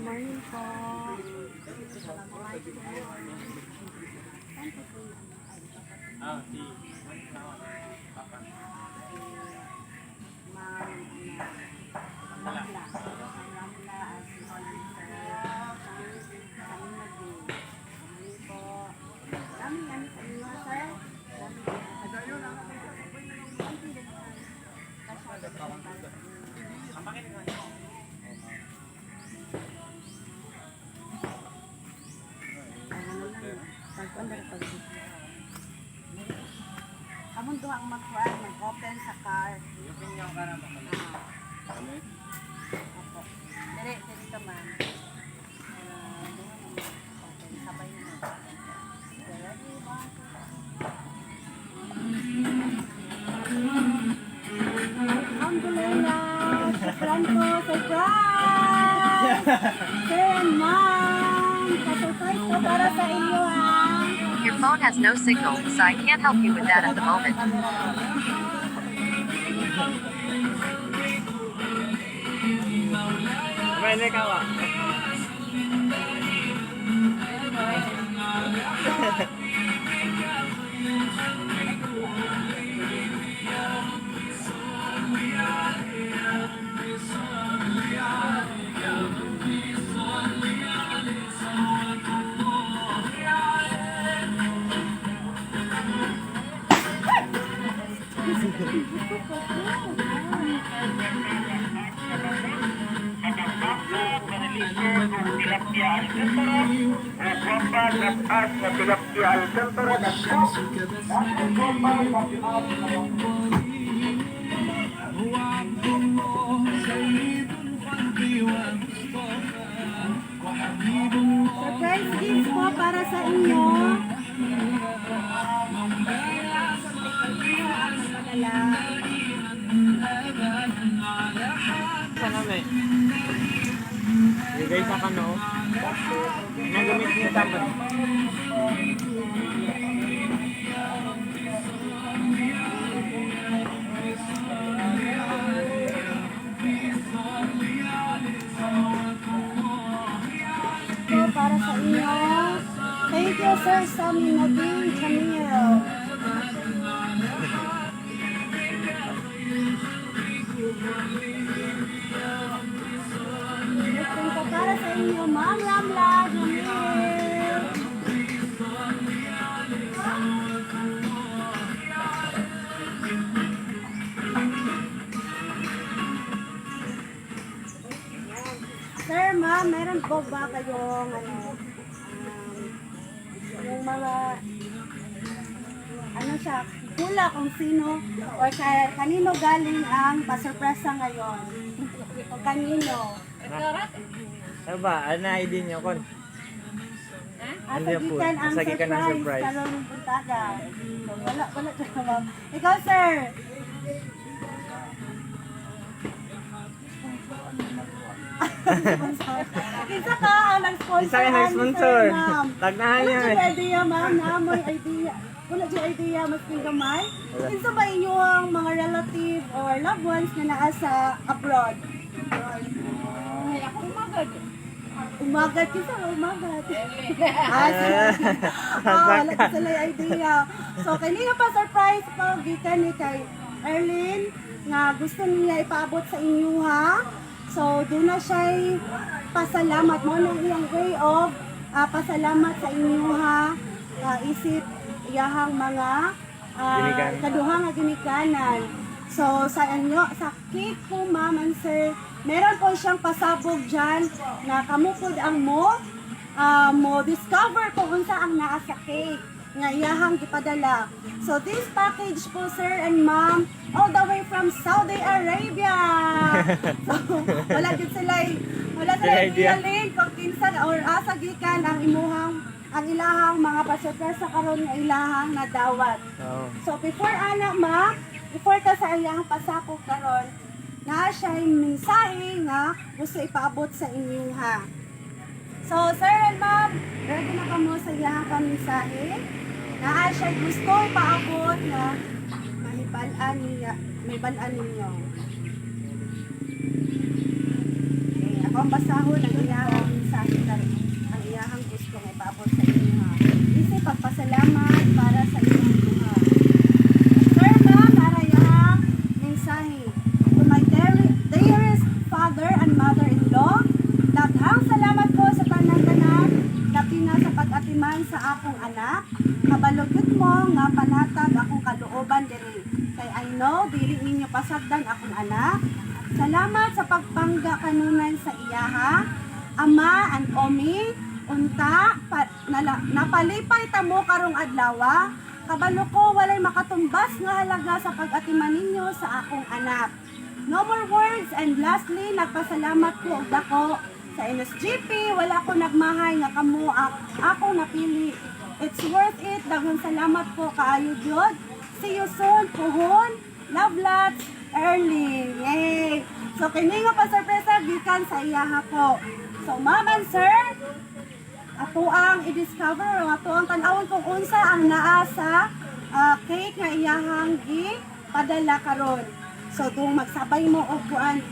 Morning po. Amon doon ang mag-open sa car. Yung yung ka naman. Opo. Dire ka man. Sabay na. Alhamdulillah. Shukran po. Surprise! Sir and ma'am. Pasurprise po para sa inyo ha. Your phone has no signal, so I can't help you with that at the moment. Pwede ka ba? Surprise gifts po para sa inyo. Sana may. Bigay sa kano. Nagamit niya dapat. Para sa inyo. Thank you, Sir Sammy Nabing Camille. Ito para sa inyo, Ma'am Ramla Jamil. Sir, ma'am, meron po ba kayong yung mga siya, hula kung sino o kanino galing ang pasurpresa ngayon? O kanino? Ano ba? Ano na ID niyo kon? Asagikan ang Asagikan ang surprise. surprise. Karong puntada. So, wala siya, ma'am. Ikaw, sir. Isa ka ang nag-sponsor. Isa ka nag-sponsor. Tagnahan niya Wala dyan idea, ma'am. Naamoy idea. Wala dyan idea, mas gamay. Isa ba inyo ang mga relative or loved ones na naa sa abroad? Ay, ako umagad. Umagad? Kisa umagad. Wala ko sila idea. So, kanina pa surprise pa, gikan ni kay Erlyn nga gusto niya ipaabot sa inyo ha. So, doon na siya pasalamat mo ng iyang way of pasalamat sa inyo ha. Isip iyahang mga kaduhang nga ginikanan. So, sa inyo, sa cake po, ma'am and sir, meron po siyang pasabog dyan na kamupod ang mo discover kung unsa ang naa sa cake nga iyahang gipadala. So, this package po, sir and ma'am, all the way from Saudi Arabia. So, wala idea. link kung kinsan or asa gikan ang ilahang mga pasurpresa karon nga ilahang nadawat. So, before ka sa ilahang pasakop karon, na siya yung mensahe nga gusto ipaabot sa inyo ha. So, sir and ma'am, ready na kamo sa ilahang pamensahe? Na siya gusto ipaabot na may balaan ninyo. akong basahon ang iyahang mensahe ang iyahang gusto nga ipaabot sa inyo ha. Isi pagpasalamat para sa inyong duha. Sir ma'am, para iyahang mensahe. To my dearest father and mother-in-law, daghang salamat po sa tanan-tanan labi na sa pag-atiman sa akong anak. Kabalugid mo nga panatag akong kalooban diri. Kay I know dili ninyo pasagdan akong anak. Salamat sa pagpangga kanunan sa iyaha. Ama and Omi, unta napalipay ta mo karong adlaw. Kabalo ko walay makatumbas nga halaga sa pag-atiman ninyo sa akong anak. No more words, and lastly nagpasalamat ko og dako sa NSGP. Wala ko nagmahay nga kamo ako napili. It's worth it. Daghang salamat po kaayo jud. See you soon. Puhon. Love lots. Erling. Yay! So kini nga pa sorpresa gikan sa iyaha ko. So ma'am and sir, ato ang i-discover o ato ang tan-awon kung unsa ang naa sa cake nga iyahang padala karon. So kung magsabay mo og kuan,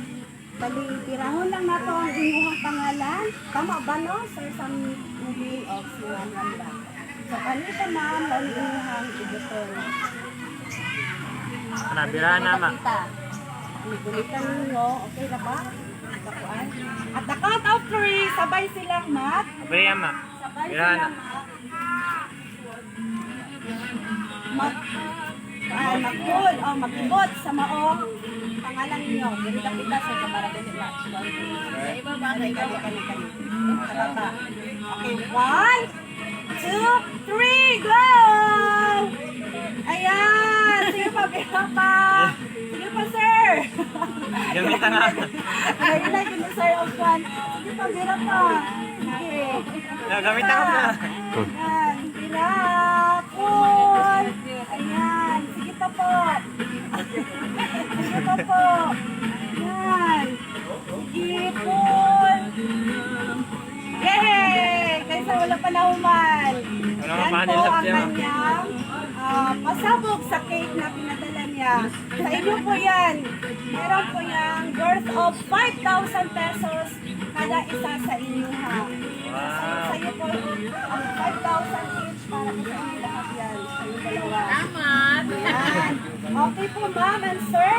bali pirahon lang nato ang inyong pangalan. Tama ba no? Sir Samuli of Siwanwanda. So kanito ma'am ang inyong ibuton. Nabira na ma. Gulitan ninyo, okay na ba? Kapuan. At the count of 3, sabay silang Abaya ma. sabay Bira na. silang mag-pull o mag-ibot sa maong pangalan ninyo. Ganito-kita sa para ganito. Sa iba ba? Sa baba. Okay, 1, 2, 3, go! Ayan! Sige pa, bira pa! Sige pa, sir! Gamitan nga. Ayun na, yun na, sir, of one. Sige pa, bira pa! Sige. Gamitan ko na. Ayan, bira! Cool! Ayan, sige pa po! Sige pa po! Ayan! Sige, cool! Yay! Kaysa wala pa nauman. Wala Yan pa po nilap ang niya. kanyang pasabog sa cake na pinadala niya. Sa inyo po yan. Meron po yung worth of 5,000 pesos kada isa sa inyo ha. Sa inyo po ang 5,000 each para po sa inyo lahat yan. Sa inyo dalawa. Yan. Okay po ma'am and sir.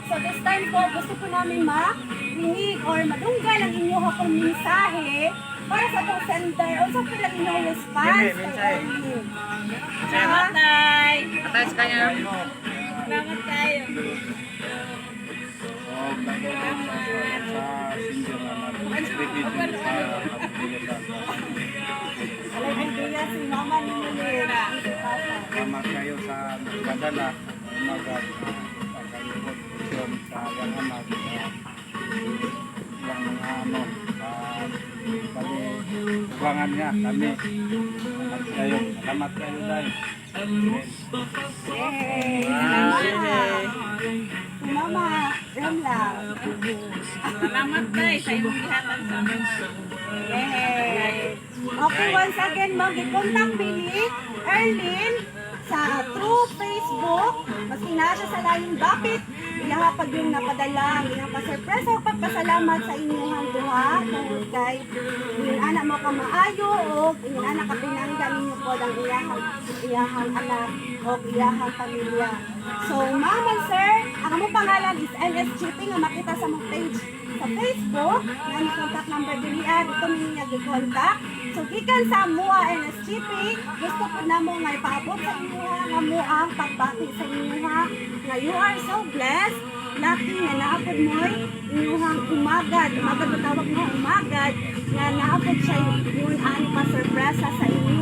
So this time po, gusto po namin marinig or madunggan ang inyong akong mensahe para sa itong center. O sa pilang inyong response Sige, kay mensahe. Erling. Salamat, Tay! Atas ka niya. Salamat tayo. Alay, idea si Mama ni Nilera. Salamat kayo sa nagpadala. Pagkalipot sa yung anak. Yung mga ano. Kubangan niya kami. Salamat kayo dahil. Yay! Wow, Si Mama, yan lang. Salamat tayo sa iyong gihatan sa amin. Yay! Okay, once again, mag-contact Billy, Erlyn, sa through Facebook. Maski na siya sa layong dapit. Ihapag yung napadala. Iyang pa-surprise o pagpasalamat sa inyong duha. Tungkol kay inyong anak mo ka maayo o inyong anak ka pinanggan ninyo po ng iyahang anak o iyahang pamilya. So, ma'am and sir, ang among pangalan is NSGP nga makita sa mong page sa Facebook. Nga ni contact number dilian. Ito niya gi-contact. So, gikan sa MUA NSGP, gusto ko na mo nga ipaabot sa inyo nga mo ang pagbati sa inyo nga you are so blessed. Lucky nga naapod mo inyong umagad. Umagad matawag mo umagad nga naapod siya yung ano pa sorpresa sa inyo